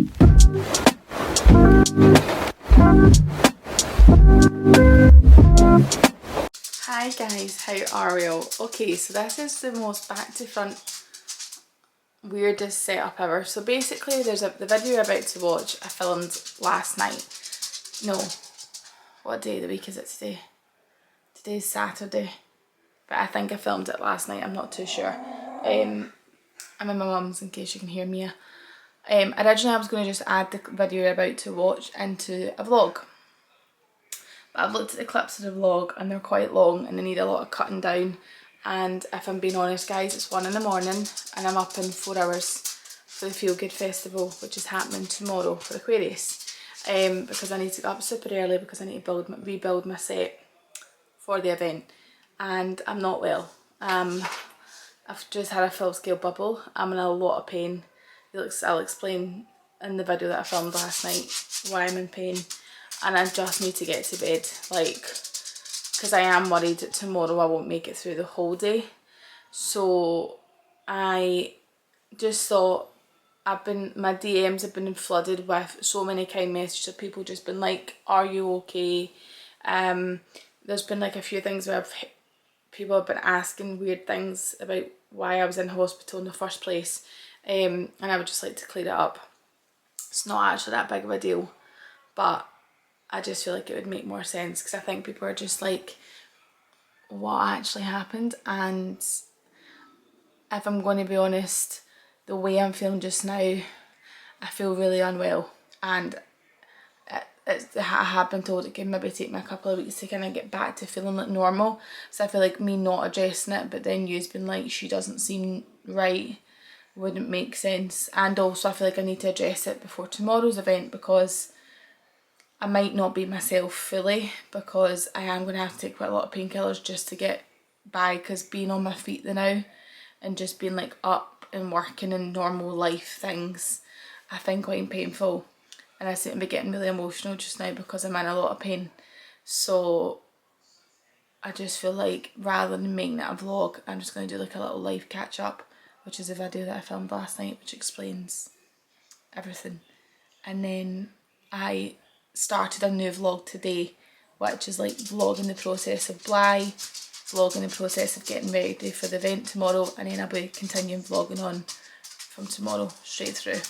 Hi guys, how are we all? Okay, so this is the most back to front weirdest setup ever. So basically the video you're about to watch I filmed last night. No, what day of the week is it today? Today's Saturday, but I think I filmed it last night, I'm not too sure. I'm in my mum's in case you can hear me. Originally I was going to just add the video you're about to watch into a vlog, but I've looked at the clips of the vlog and they're quite long and they need a lot of cutting down, and if I'm being honest guys, it's 1 in the morning and I'm up in 4 hours for the Feel Good Festival, which is happening tomorrow for Aquarius, because I need to get up super early because I need to rebuild my set for the event, and I'm not well. I've just had a full scale bubble, I'm in a lot of pain. I'll explain in the video that I filmed last night why I'm in pain, and I just need to get to bed, like, because I am worried that tomorrow I won't make it through the whole day. So I just thought, my DMs have been flooded with so many kind messages of people just been like, are you okay? There's been like a few things where people have been asking weird things about why I was in hospital in the first place, and I would just like to clear it up. It's not actually that big of a deal, but I just feel like it would make more sense because I think people are just like, what actually happened? And if I'm going to be honest, the way I'm feeling just now, I feel really unwell, and I have been told it can maybe take me a couple of weeks to kind of get back to feeling like normal. So I feel like me not addressing it, but then you's been like, she doesn't seem right, wouldn't make sense. And also I feel like I need to address it before tomorrow's event because I might not be myself fully, because I am going to have to take quite a lot of painkillers just to get by, because being on my feet now and just being like up and working in normal life things, I find quite painful. And I seem to be getting really emotional just now because I'm in a lot of pain. So I just feel like rather than making it a vlog, I'm just going to do like a little live catch up, which is a video that I filmed last night which explains everything. And then I started a new vlog today, which is like vlogging the process of Bly, vlogging the process of getting ready for the event tomorrow, and then I'll be continuing vlogging on from tomorrow straight through.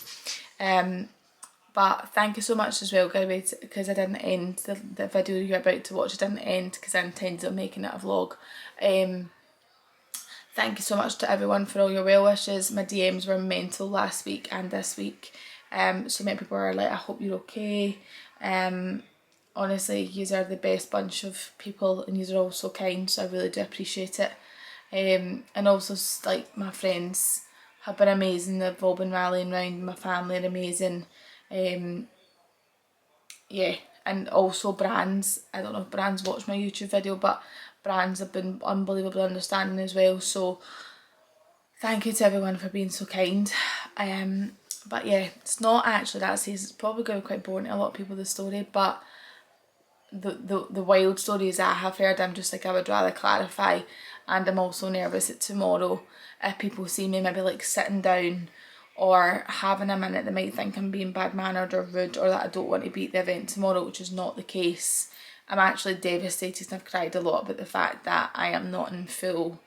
But thank you so much as well guys, because I didn't end the video you're about to watch, I didn't end because I intended on making it a vlog. Thank you so much to everyone for all your well wishes. My DMs were mental last week and this week. So many people are like, I hope you're okay. Honestly, yous are the best bunch of people and yous are all so kind, so I really do appreciate it. And also like my friends have been amazing, they've all been rallying around, my family are amazing. Yeah, and also brands, I don't know if brands watch my YouTube video, but brands have been unbelievably understanding as well, so thank you to everyone for being so kind. But yeah, it's not actually that serious, it's probably going to be quite boring to a lot of people, the story, but the wild stories I have heard, I'm just like, I would rather clarify. And I'm also nervous that tomorrow, if people see me maybe like sitting down or having a minute, they might think I'm being bad mannered or rude, or that I don't want to be at the event tomorrow, which is not the case. I'm actually devastated and I've cried a lot about the fact that I am not in full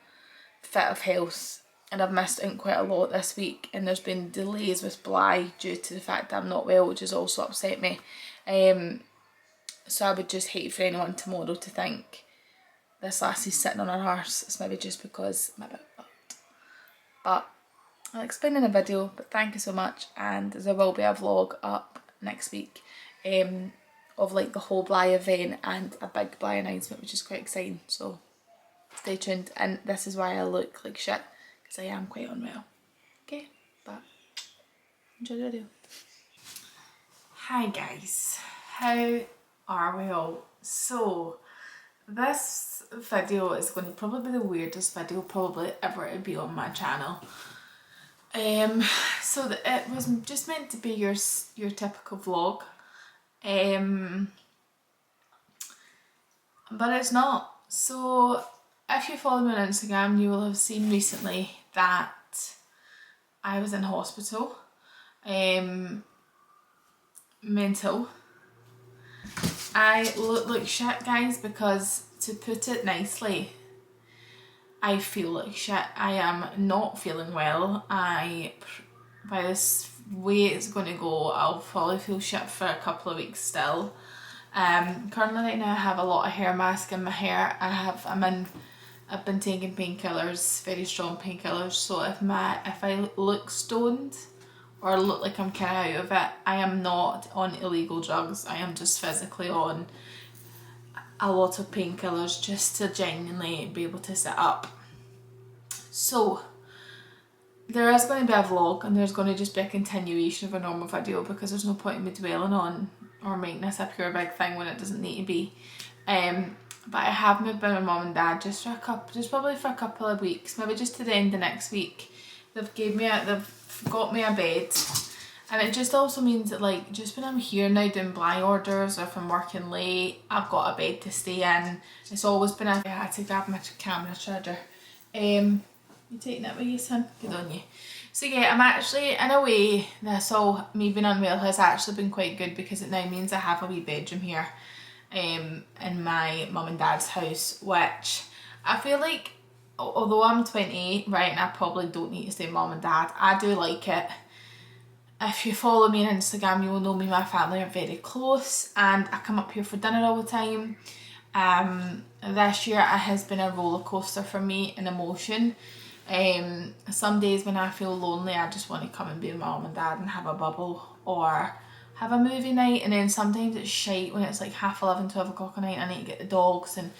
fit of health, and I've missed out quite a lot this week, and there's been delays with Bly due to the fact that I'm not well, which has also upset me. So I would just hate for anyone tomorrow to think this lassie's sitting on her arse. It's maybe just because I'm a bit fucked. But I'll explain in a video, but thank you so much, and there will be a vlog up next week of like the whole Bly event and a big Bly announcement, which is quite exciting, so stay tuned. And this is why I look like shit, because I am quite unwell. Okay, but enjoy the video. Hi guys, how are we all? So this video is going to probably be the weirdest video probably ever to be on my channel. So it was just meant to be your typical vlog, but it's not. So if you follow me on Instagram, you will have seen recently that I was in hospital. mental. I look like shit, guys, because, to put it nicely, I feel like shit. I am not feeling well. By this way it's going to go, I'll probably feel shit for a couple of weeks still. Currently right now I have a lot of hair mask in my hair. I've been taking painkillers, very strong painkillers, so if I look stoned or look like I'm kind of out of it, I am not on illegal drugs. I am just physically on a lot of painkillers just to genuinely be able to sit up. So there is going to be a vlog, and there's going to just be a continuation of a normal video, because there's no point in me dwelling on or making this a pure big thing when it doesn't need to be. But I have moved by my mum and dad just probably for a couple of weeks, maybe just to the end of next week. They've got me a bed, and it just also means that, like, just when I'm here now doing blind orders, or if I'm working late, I've got a bed to stay in. It's always been I had to grab my camera charger. You taking it with you, son? Good on you. So yeah, I'm actually, in a way, me being unwell has actually been quite good, because it now means I have a wee bedroom here in my mum and dad's house, which I feel like, although I'm 28, right, and I probably don't need to stay with mum and dad, I do like it. If you follow me on Instagram, you will know me and my family are very close, and I come up here for dinner all the time. This year it has been a roller coaster for me in emotion. Some days when I feel lonely, I just want to come and be with my mum and dad and have a bubble or have a movie night, and then sometimes it's shite when it's like 11:30, 12 o'clock at night. I need to get the dogs and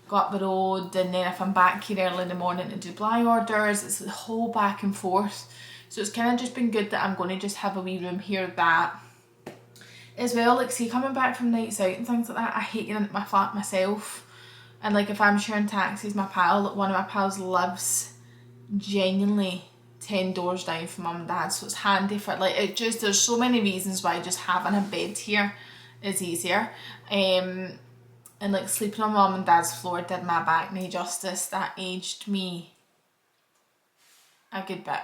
go up the road, and then if I'm back here early in the morning to do blind orders, it's the whole back and forth. So it's kind of just been good that I'm going to just have a wee room here that as well, like, see, coming back from nights out and things like that, I hate getting into my flat myself. And like, if I'm sharing taxis, one of my pals lives genuinely 10 doors down from mum and dad, so it's handy for, like, there's so many reasons why just having a bed here is easier. And like, sleeping on mum and dad's floor did my back no justice. That aged me a good bit.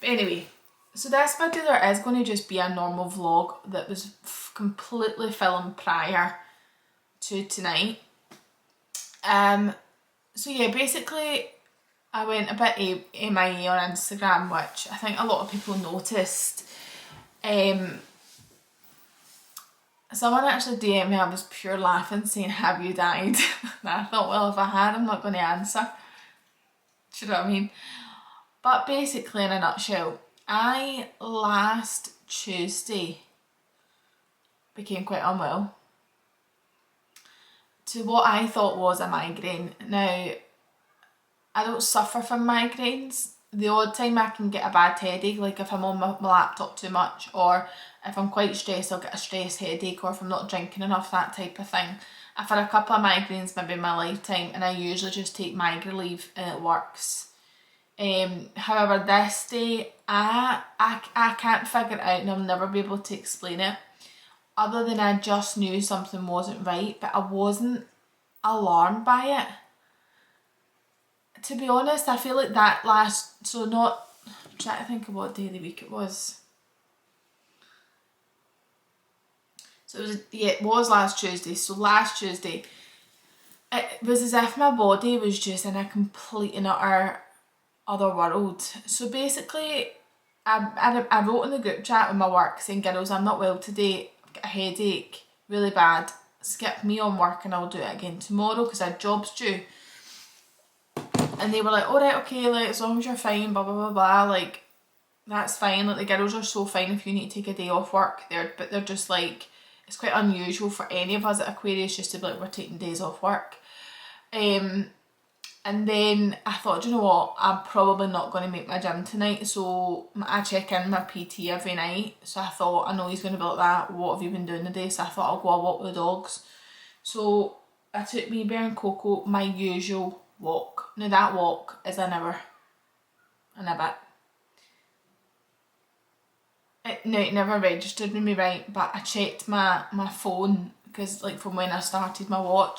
But anyway, so this video there is going to just be a normal vlog that was completely filmed prior to tonight. So yeah, basically I went a bit MIA on Instagram, which I think a lot of people noticed. Someone actually DM'd me, I was pure laughing, saying, "Have you died?" And I thought, well, if I had, I'm not going to answer. Do you know what I mean? But basically, in a nutshell, I last Tuesday became quite unwell to what I thought was a migraine. Now, I don't suffer from migraines. The odd time I can get a bad headache, like if I'm on my laptop too much, or if I'm quite stressed, I'll get a stress headache, or if I'm not drinking enough, that type of thing. I've had a couple of migraines maybe in my lifetime, and I usually just take migraine leave and it works. However, this day, I can't figure it out, and I'll never be able to explain it, other than I just knew something wasn't right, but I wasn't alarmed by it. To be honest, I feel like I'm trying to think of what day of the week it was. So it was last Tuesday. So last Tuesday, it was as if my body was just in a complete and utter other world. So basically, I wrote in the group chat with my work saying, "Girls, I'm not well today, I've got a headache, really bad, skip me on work and I'll do it again tomorrow because I had jobs due." And they were like, "Alright, okay, like, as long as you're fine, blah blah blah blah, like, that's fine." Like, the girls are so fine if you need to take a day off work, but they're just like, it's quite unusual for any of us at Aquarius just to be like, we're taking days off work. And then I thought, do you know what, I'm probably not going to make my gym tonight, so I check in my PT every night, so I thought, I know he's going to be like that, what have you been doing today? So I thought, I'll go a walk with the dogs. So I took me, Bear and Coco, my usual walk. Now that walk is an hour and a bit. It never registered with me right, but I checked my phone, because like from when I started my walk,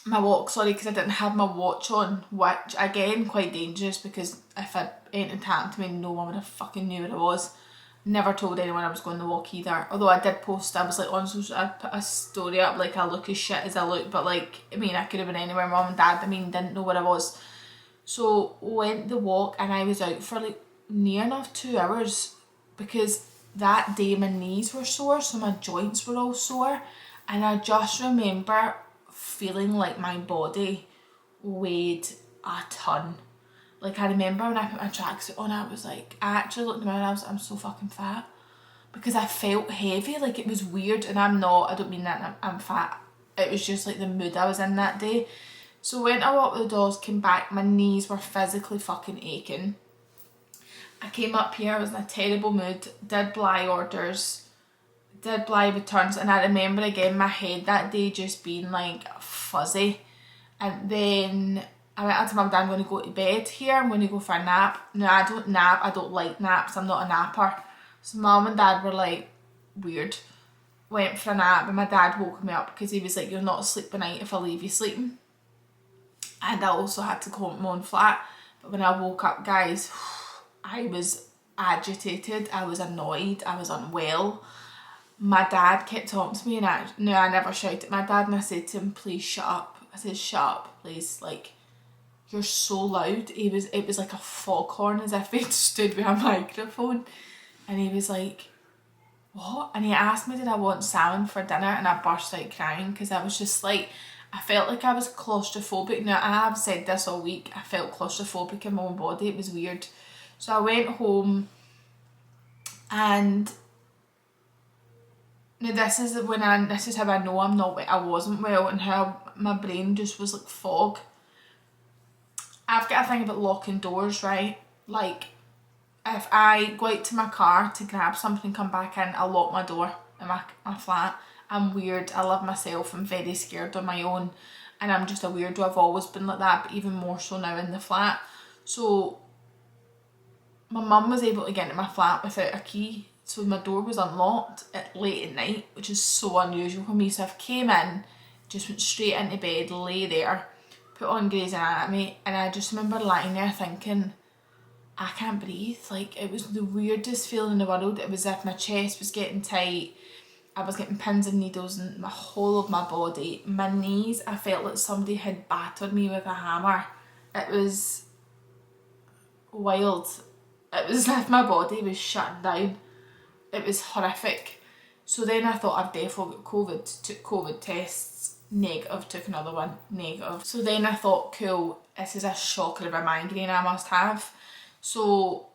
because I didn't have my watch on, which again, quite dangerous, because if anything happened to me, no one would have fucking knew where I was. Never told anyone I was going to walk either. Although I did post, I was like on social, I put a story up like I look as shit as I look, but like, I mean, I could have been anywhere. Mum and dad, I mean, didn't know where I was. So went the walk and I was out for like near enough 2 hours because that day my knees were sore, so my joints were all sore, and I just remember feeling like my body weighed a ton. Like, I remember when I put my tracksuit on, I was like, I actually looked in the mirror and I was like, I'm so fucking fat. Because I felt heavy, like it was weird, and I'm not, I don't mean that I'm fat. It was just like the mood I was in that day. So went I walked the dogs, came back, my knees were physically fucking aching. I came up here, I was in a terrible mood, did Bly orders, did Bly returns, and I remember again my head that day just being like fuzzy. And then I went to Mum and Dad, I'm going to go to bed here, I'm going to go for a nap. No, I don't nap, I don't like naps, I'm not a napper. So Mum and Dad were like, weird. Went for a nap and my dad woke me up because he was like, you're not asleep at night if I leave you sleeping. And I also had to go home to my own flat. But when I woke up, guys, I was agitated, I was annoyed, I was unwell. My dad kept talking to me, and I never shouted at my dad, and I said to him, please shut up. I said, shut up, please, like, you're so loud. It was like a foghorn, as if he'd stood with a microphone. And he was like, what? And he asked me, did I want salmon for dinner? And I burst out crying because I was just like, I felt like I was claustrophobic. Now, I have said this all week, I felt claustrophobic in my own body. It was weird. So I went home, and now this is how I know I wasn't well, and how my brain just was like fog. I've got a thing about locking doors, right? Like, if I go out to my car to grab something and come back in, I lock my door in my flat. I'm weird, I love myself, I'm very scared on my own, and I'm just a weirdo. I've always been like that, but even more so now in the flat. So my mum was able to get into my flat without a key, so my door was unlocked late at night, which is so unusual for me. So I came in, just went straight into bed, lay there, put on Grey's Anatomy, and I just remember lying there thinking, I can't breathe. Like, it was the weirdest feeling in the world. It was as if my chest was getting tight, I was getting pins and needles in my whole of my body. My knees, I felt like somebody had battered me with a hammer. It was wild. It was as if my body was shutting down. It was horrific. So then I thought, I've definitely got COVID, took COVID tests, negative, took another one, negative. So then I thought, cool, this is a shocker of a migraine I must have. So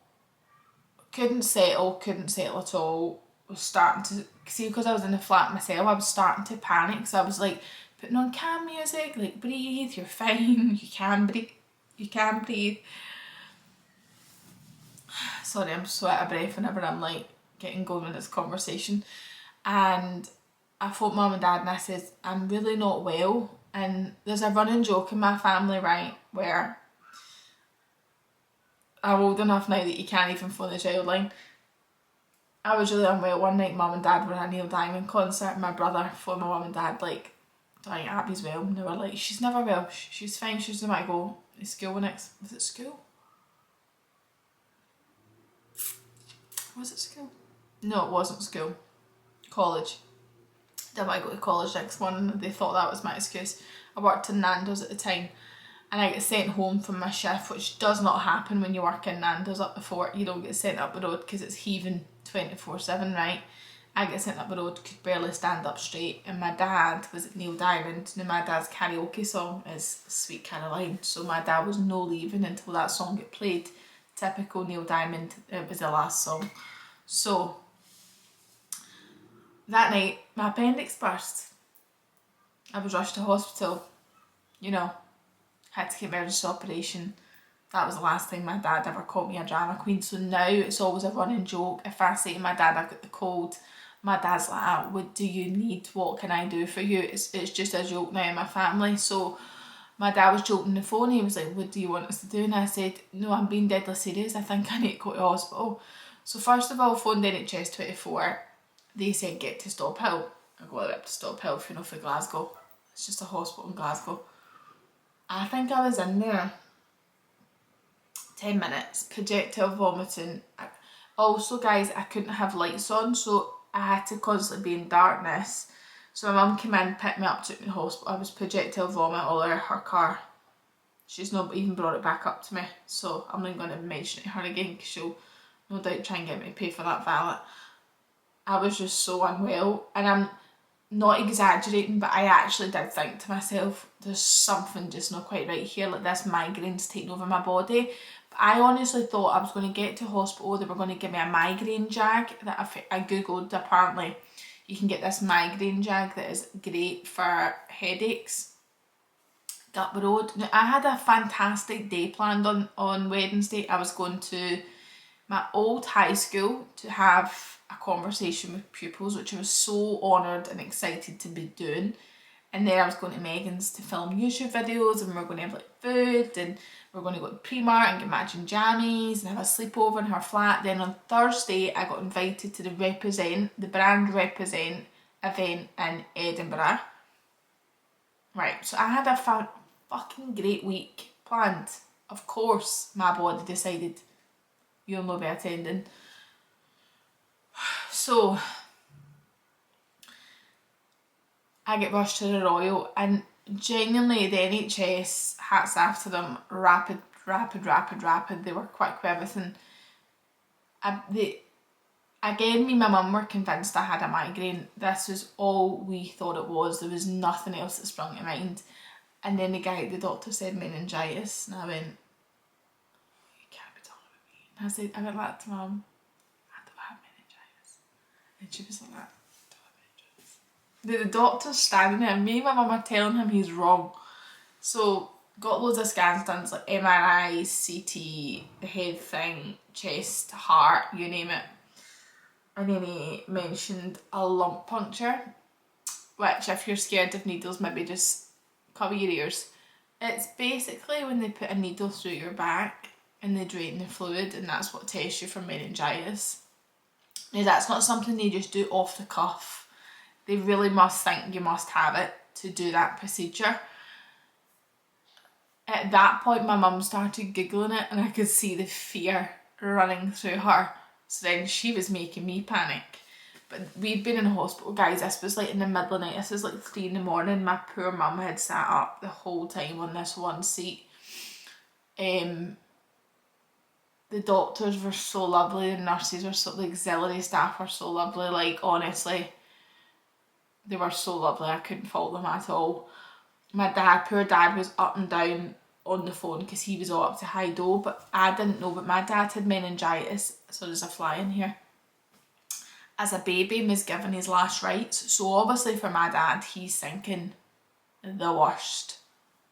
couldn't settle at all. Was starting to see, because I was in the flat myself, I was starting to panic. So I was like putting on calm music, like, breathe, you're fine, you can breathe. Sorry, I'm so out of breath whenever I'm like getting going with this conversation. And I phoned Mum and Dad and I said, I'm really not well. And there's a running joke in my family, right, where I'm old enough now that you can't even phone the child line. I was really unwell one night. Mum and Dad were at a Neil Diamond concert, and my brother phoned my mum and dad like, darling, Abby's well. And they were like, she's never well, she's fine, she's about to go to school next. Was it school? Was it school? No, it wasn't school. College. Did I go to college next one? They thought that was my excuse. I worked in Nando's at the time, and I get sent home from my shift, which does not happen when you work in Nando's up the fort. You don't get sent up the road because it's heaving 24/7, right? I get sent up the road, could barely stand up straight, and my dad was at Neil Diamond. Now my dad's karaoke song is Sweet Caroline, so my dad was no leaving until that song get played. Typical Neil Diamond, it was the last song. So that night my appendix burst. I was rushed to hospital, you know, had to get emergency operation. That was the last time my dad ever called me a drama queen. So now it's always a running joke. If I say to my dad I've got the cold, my dad's like, what do you need? What can I do for you? It's just a joke now in my family. So my dad was joking on the phone. He was like, what do you want us to do? And I said, no, I'm being deadly serious. I think I need to go to hospital. So first of all, phoned NHS 24. They said, get to Stop Hill. I go up to Stop Hill, if you know, for Glasgow. It's just a hospital in Glasgow. I think I was in there 10 minutes, projectile vomiting. Also guys, I couldn't have lights on, so I had to constantly be in darkness. So my mum came in, picked me up, took me to the hospital. I was projectile vomit all over her car. She's not even brought it back up to me, so I'm not going to mention it to her again because she'll no doubt try and get me to pay for that valet. I was just so unwell, and I'm not exaggerating, but I actually did think to myself, there's something just not quite right here, like this migraine's taking over my body. But I honestly thought I was going to get to hospital, they were going to give me a migraine jag that I googled. Apparently you can get this migraine jag that is great for headaches. Up the road. Now, I had a fantastic day planned on Wednesday. I was going to my old high school to have a conversation with pupils, which I was so honoured and excited to be doing. And then I was going to Megan's to film YouTube videos, and we were going to have like food, and we were going to go to Primark and get matching jammies and have a sleepover in her flat. Then on Thursday I got invited to the brand Represent event in Edinburgh. Right, so I had a fucking great week planned. Of course my body decided you'll not be attending. So I get rushed to the Royal, and genuinely the NHS, hats off to them, rapid. They were quick with everything. Again, me and my mum were convinced I had a migraine. This was all we thought it was. There was nothing else that sprung to mind. And then the doctor said meningitis, and I went, you can't be talking about me. And I went back to Mum, I don't have meningitis. And she was like, I don't have meningitis. The doctor's standing there, and me and my mum are telling him he's wrong. So got loads of scans done, like MRI, CT, the head thing, chest, heart, you name it. And then he mentioned a lump puncture, which if you're scared of needles, maybe just cover your ears. It's basically when they put a needle through your back and they drain the fluid, and that's what tests you for meningitis. Now that's not something they just do off the cuff. They really must think you must have it to do that procedure. At that point my mum started googling it, and I could see the fear running through her. So then she was making me panic. But we'd been in hospital, guys. This was like in the middle of the night. This was like 3 in the morning. My poor mum had sat up the whole time on this one seat. The doctors were so lovely. The nurses were so, the auxiliary staff were so lovely. Like, honestly, they were so lovely. I couldn't fault them at all. My dad, poor dad, was up and down on the phone because he was all up to high dough. But I didn't know, but my dad had meningitis. So there's a fly in here. As a baby, and was given his last rites. So obviously for my dad, he's thinking the worst.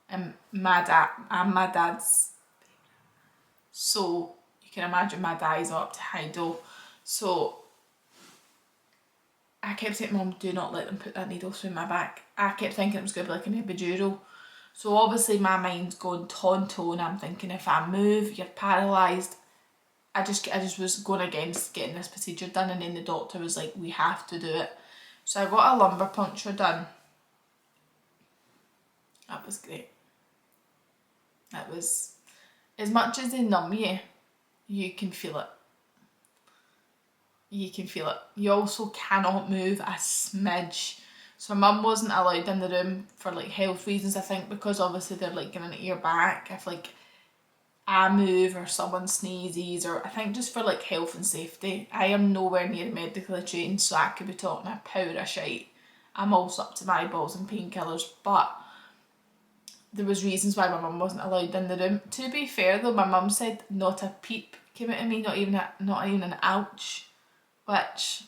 And I'm my dad's. So you can imagine my dad is up to high dough. So I kept saying, Mum, do not let them put that needle through my back. I kept thinking it was going to be like an epidural. So obviously my mind's going tonto, and I'm thinking if I move, you're paralysed. I just was going against getting this procedure done, and then the doctor was like, we have to do it. So I got a lumbar puncture done. That was great. That was, as much as they numb you, you can feel it. You can feel it. You also cannot move a smidge. So my mum wasn't allowed in the room for like health reasons, I think, because obviously they're like going to ear back if like I move or someone sneezes, or I think just for like health and safety. I am nowhere near medically trained, so I could be talking a power of shite. I'm also up to my balls in painkillers, but there was reasons why my mum wasn't allowed in the room. To be fair though, my mum said not a peep came out of me, not even an ouch, which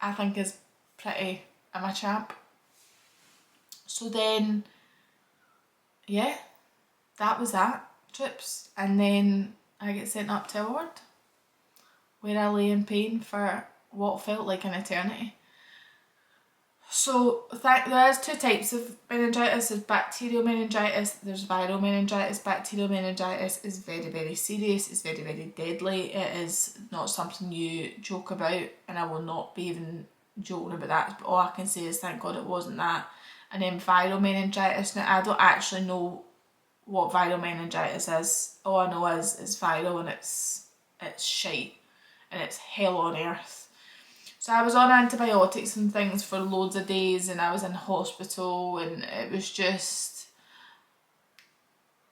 I think is pretty, I'm a champ. So then, yeah, that was that, trips. And then I get sent up to a ward where I lay in pain for what felt like an eternity. So there is 2 types of meningitis. There's bacterial meningitis, there's viral meningitis. Bacterial meningitis is very, very serious, it's very, very deadly. It is not something you joke about, and I will not be even joking about that. But all I can say is thank God it wasn't that. And then viral meningitis, now I don't actually know what viral meningitis is. All I know is it's viral and it's it's shite and it's hell on earth. So I was on antibiotics and things for loads of days, and I was in hospital, and it was just,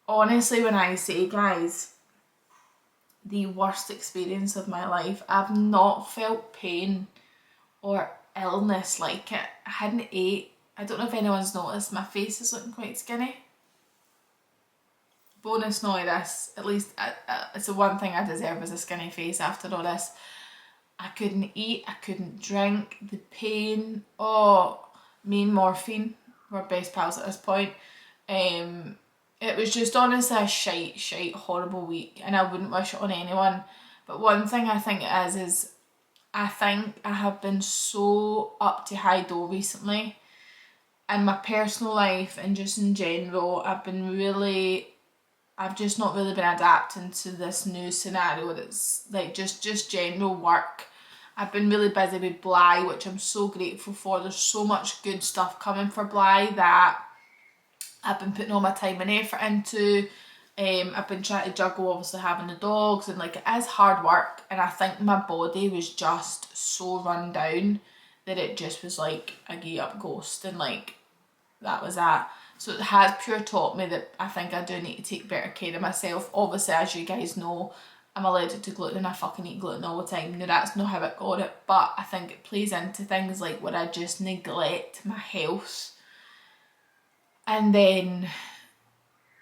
honestly, when I say, guys, the worst experience of my life. I've not felt pain or illness like it. I hadn't ate. I don't know if anyone's noticed, my face is looking quite skinny. Bonus know this, at least it's the one thing I deserve, is a skinny face after all this. I couldn't eat, I couldn't drink, the pain, me and morphine were best pals at this point. It was just honestly a shite, horrible week, and I wouldn't wish it on anyone. But one thing I think it is I think I have been so up to high dough recently in my personal life and just in general. I've just not really been adapting to this new scenario that's like just general work. I've been really busy with Bly, which I'm so grateful for. There's so much good stuff coming for Bly that I've been putting all my time and effort into. I've been trying to juggle obviously having the dogs, and like it is hard work, and I think my body was just so run down that it just was like a gay up ghost, and like that was that. So it has pure taught me that I think I do need to take better care of myself. Obviously, as you guys know, I'm allergic to gluten and I fucking eat gluten all the time. Now that's not how I got it, but I think it plays into things like where I just neglect my health, and then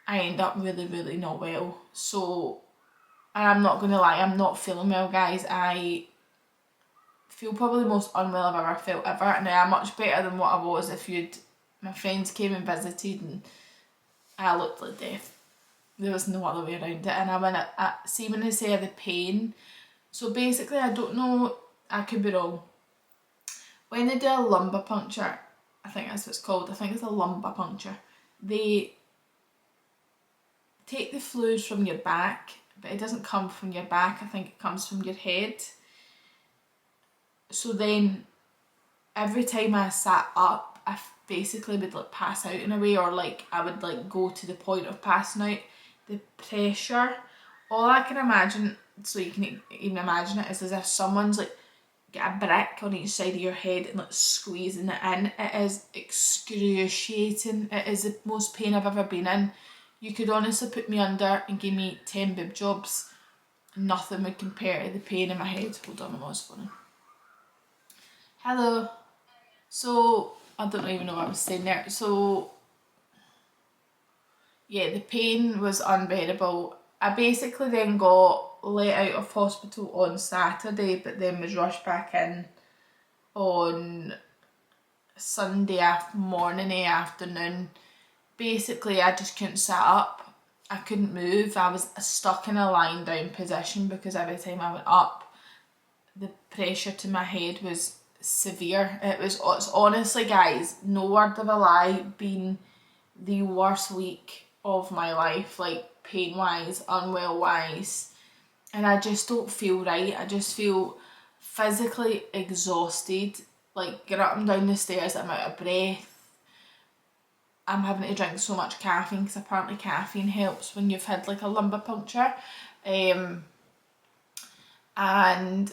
I end up really not well. So, and I'm not gonna lie, I'm not feeling well, guys. I feel probably the most unwell I've ever felt ever, and I am much better than what I was if my friends came and visited and I looked like death. There was no other way around it. And I went see when they say the pain, so basically I don't know, I could be wrong. When they do a lumbar puncture, I think that's what it's called, I think it's a lumbar puncture, they take the fluid from your back, but it doesn't come from your back, I think it comes from your head. So then every time I sat up, I basically would like pass out in a way, or like I would like go to the point of passing out. The pressure, all I can imagine, so you can even imagine it, is as if someone's like got a brick on each side of your head and like squeezing it in. It is excruciating. It is the most pain I've ever been in. You could honestly put me under and give me 10 boob jobs. Nothing would compare to the pain in my head. Hold on, I was phoning. Hello. So, I don't even know what I was saying there. So, yeah, the pain was unbearable. I basically then got let out of hospital on Saturday, but then was rushed back in on Sunday afternoon. Basically, I just couldn't sit up. I couldn't move. I was stuck in a lying down position because every time I went up, the pressure to my head was severe. It's honestly, guys, no word of a lie, been the worst week of my life, like pain wise, unwell wise, and I just don't feel right. I just feel physically exhausted, like get up and down the stairs, I'm out of breath. I'm having to drink so much caffeine because apparently caffeine helps when you've had like a lumbar puncture. And then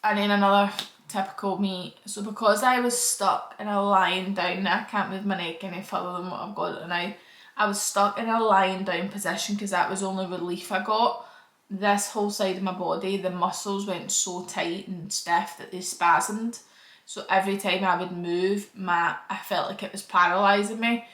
another typical me, so because I was stuck in a lying down, I can't move my neck any further than what I've got now. I was stuck in a lying down position because that was the only relief I got. This whole side of my body, the muscles went so tight and stiff that they spasmed. So every time I would move, I felt like it was paralysing me.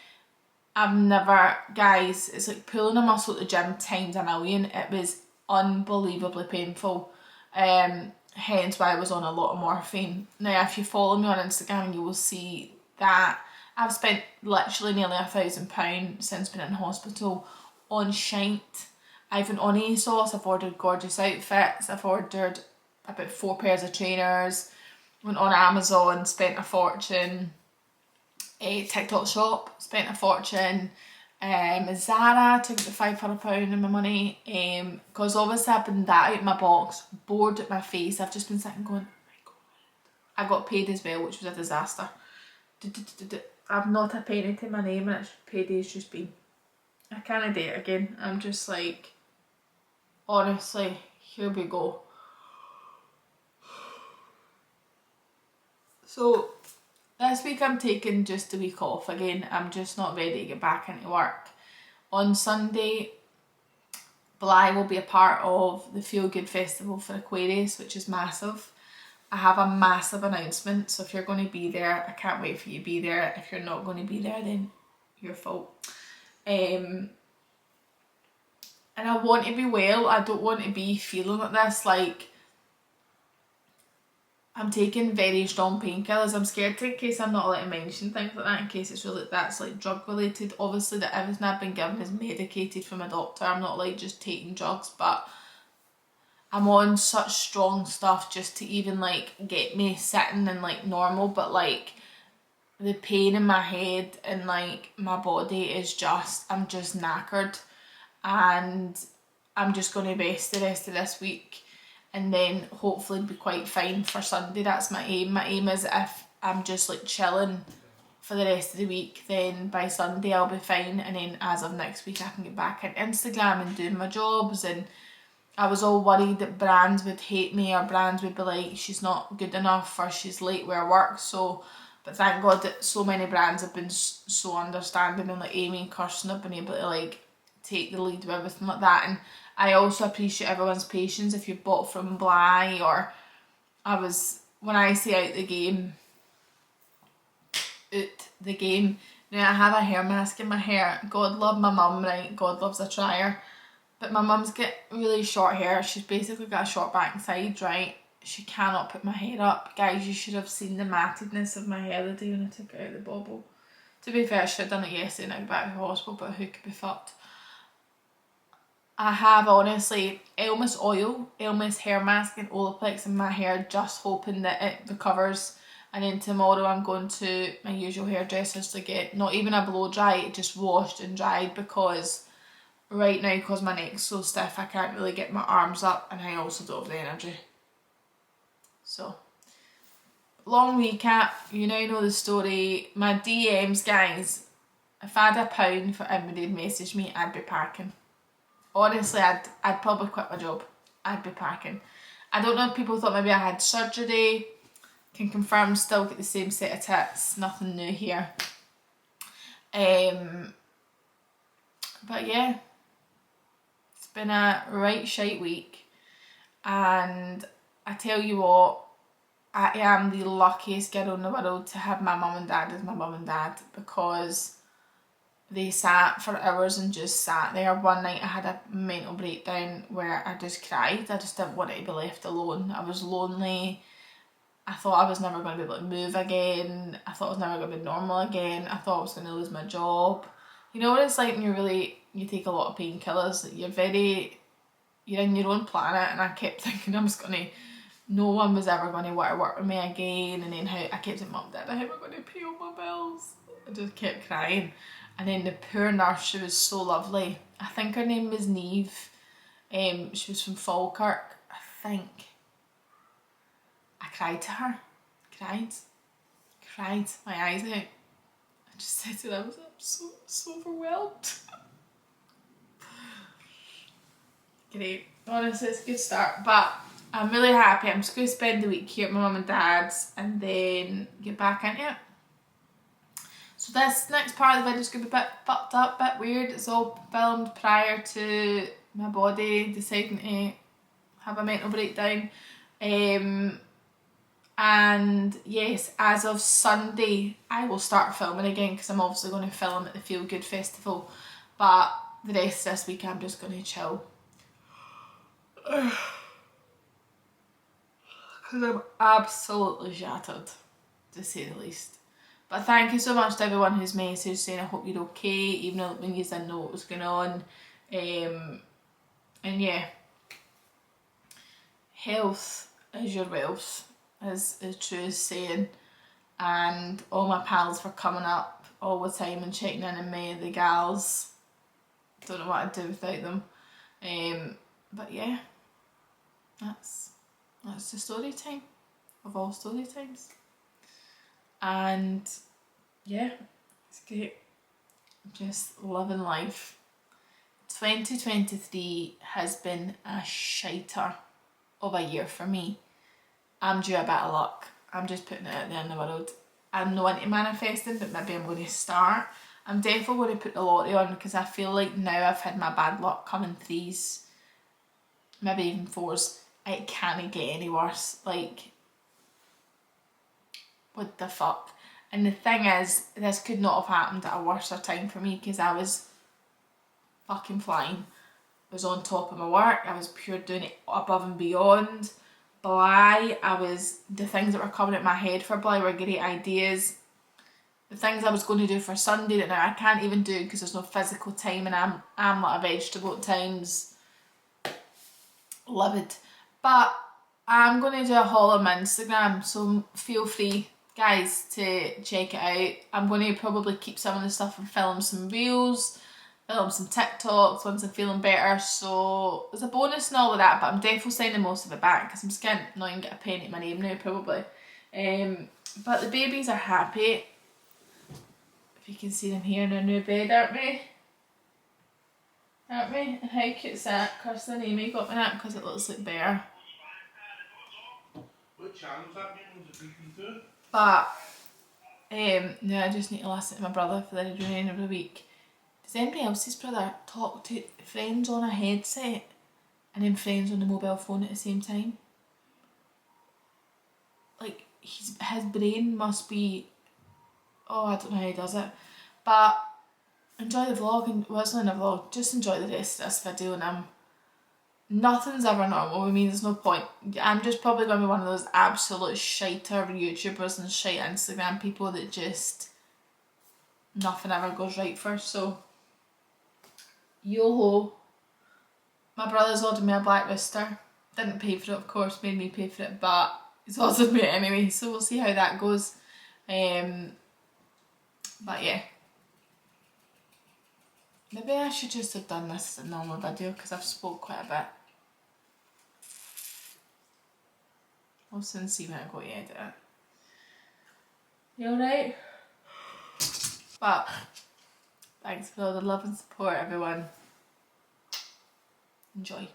I've never, guys, it's like pulling a muscle at the gym times a million. It was unbelievably painful. Hence why I was on a lot of morphine. Now, if you follow me on Instagram, you will see that I've spent literally nearly £1,000 since being in hospital on shite. I've been on ASOS, I've ordered gorgeous outfits, I've ordered about 4 pairs of trainers, went on Amazon, spent a fortune, TikTok shop, spent a fortune, Zara, took the £500 of my money, because obviously I've been that out of my box, bored at my face. I've just been sitting going, oh my god. I got paid as well, which was a disaster. I've not a penny to my name, and payday's just been, I can't do it again. I'm just like, honestly, here we go. So this week I'm taking just a week off again. I'm just not ready to get back into work. On Sunday, Bly will be a part of the Feel Good Festival for Aquarius, which is massive. I have a massive announcement, so if you're going to be there, I can't wait for you to be there. If you're not going to be there, then your fault. And I want to be well. I don't want to be feeling like this, like I'm taking very strong painkillers. I'm scared in case I'm not allowed to mention things like that, in case it's really, that's like drug related. Obviously that everything I've been given is medicated from a doctor. I'm not like just taking drugs, but I'm on such strong stuff just to even like get me sitting and like normal, but like the pain in my head and like my body is just, I'm just knackered, and I'm just going to rest the rest of this week and then hopefully be quite fine for Sunday. That's my aim. My aim is if I'm just like chilling for the rest of the week, then by Sunday I'll be fine, and then as of next week I can get back on Instagram and doing my jobs. And I was all worried that brands would hate me, or brands would be like, she's not good enough, or she's late with her work. So, but thank God that so many brands have been so understanding, and like Amy and Kirsten have been able to like take the lead with everything like that. And I also appreciate everyone's patience if you bought from Bly, or when I say out the game, now I have a hair mask in my hair. God love my mum, right? God loves a trier. But my mum's got really short hair. She's basically got a short back side, right? She cannot put my hair up. Guys, you should have seen the mattedness of my hair the day when I took it out of the bobble. To be fair, I should have done it yesterday and I got back to the hospital, but who could be fucked? I have honestly Elmis oil, Elmis hair mask and Olaplex in my hair, just hoping that it recovers. And then tomorrow I'm going to my usual hairdressers to get not even a blow dry, it just washed and dried, because right now, because my neck's so stiff, I can't really get my arms up, and I also don't have the energy. So, long recap, you now know the story. My DMs, guys, if I had £1 for everybody who'd message me, I'd be packing. Honestly, I'd probably quit my job. I'd be packing. I don't know if people thought maybe I had surgery. Can confirm, still get the same set of tits. Nothing new here. But yeah, it's been a right shite week. And I tell you what, I am the luckiest girl in the world to have my mum and dad as my mum and dad, because they sat for hours and just sat there. One night I had a mental breakdown where I just cried. I just didn't want to be left alone. I was lonely. I thought I was never going to be able to move again. I thought I was never going to be normal again. I thought I was going to lose my job. You know what it's like when you take a lot of painkillers, you're in your own planet. And I kept thinking no one was ever going to want to work with me again. And then I kept saying, Mum, Dad, how am I going to pay all my bills? I just kept crying. And then the poor nurse, she was so lovely. I think her name was Neve. She was from Falkirk, I think. I cried to her. Cried my eyes out. I just said to them, I'm so overwhelmed. Great. Honestly, it's a good start. But I'm really happy. I'm just going to spend the week here at my mum and dad's and then get back into it. So this next part of the video is going to be a bit fucked up, a bit weird. It's all filmed prior to my body deciding to have a mental breakdown. And yes, as of Sunday, I will start filming again, because I'm obviously going to film at the Feel Good Festival. But the rest of this week, I'm just going to chill. Because I'm absolutely shattered, to say the least. But thank you so much to everyone who's messaged saying I hope you're okay, even though when you didn't know what was going on. And yeah, health is your wealth, is true as saying. And all my pals for coming up all the time and checking in on me, the gals. Don't know what I'd do without them. But yeah, that's the story time of all story times. And yeah, it's great. Just living life 2023 has been a shiter of a year for me. I'm due a bit of luck. I'm just putting it out there in the world. I'm not into manifesting, but maybe I'm going to start. I'm definitely going to put the lottery on because I feel like now I've had my bad luck coming threes, maybe even fours. It can't get any worse. Like, what the fuck? And the thing is, this could not have happened at a worse time for me because I was fucking flying. I was on top of my work. I was pure doing it above and beyond. Bly, the things that were coming at my head for Bly were great ideas. The things I was going to do for Sunday that now I can't even do because there's no physical time and I'm like a vegetable at times. Livid. But I'm going to do a haul on my Instagram, so feel free, guys, to check it out. I'm going to probably keep some of the stuff and film some reels, film some TikToks once I'm feeling better. So there's a bonus and all of that, but I'm definitely sending most of it back because I'm scared not even get a penny at my name now, probably. But the babies are happy. If you can see them here in their new bed, aren't we? Aren't we? And how cute is that? Kirsten and Amy got me that because it looks like bear. What channel is that being? Was it BP2? But yeah, I just need to listen to my brother for the reunion every week. Does anybody else's brother talk to friends on a headset and then friends on the mobile phone at the same time? Like, his brain must be, oh, I don't know how he does it. But enjoy the vlog, and well, it's not in a vlog, just enjoy the rest of this video. And nothing's ever normal. I mean, there's no point. I'm just probably going to be one of those absolute shiter YouTubers and shite Instagram people that just nothing ever goes right for. So YOLO. My brother's ordered me a black rooster. Didn't pay for it, of course, made me pay for it, but he's ordered me it anyway, so we'll see how that goes. But yeah. Maybe I should just have done this as a normal video because I've spoke quite a bit. We'll soon see when I go to edit it. You alright? But thanks for all the love and support, everyone. Enjoy.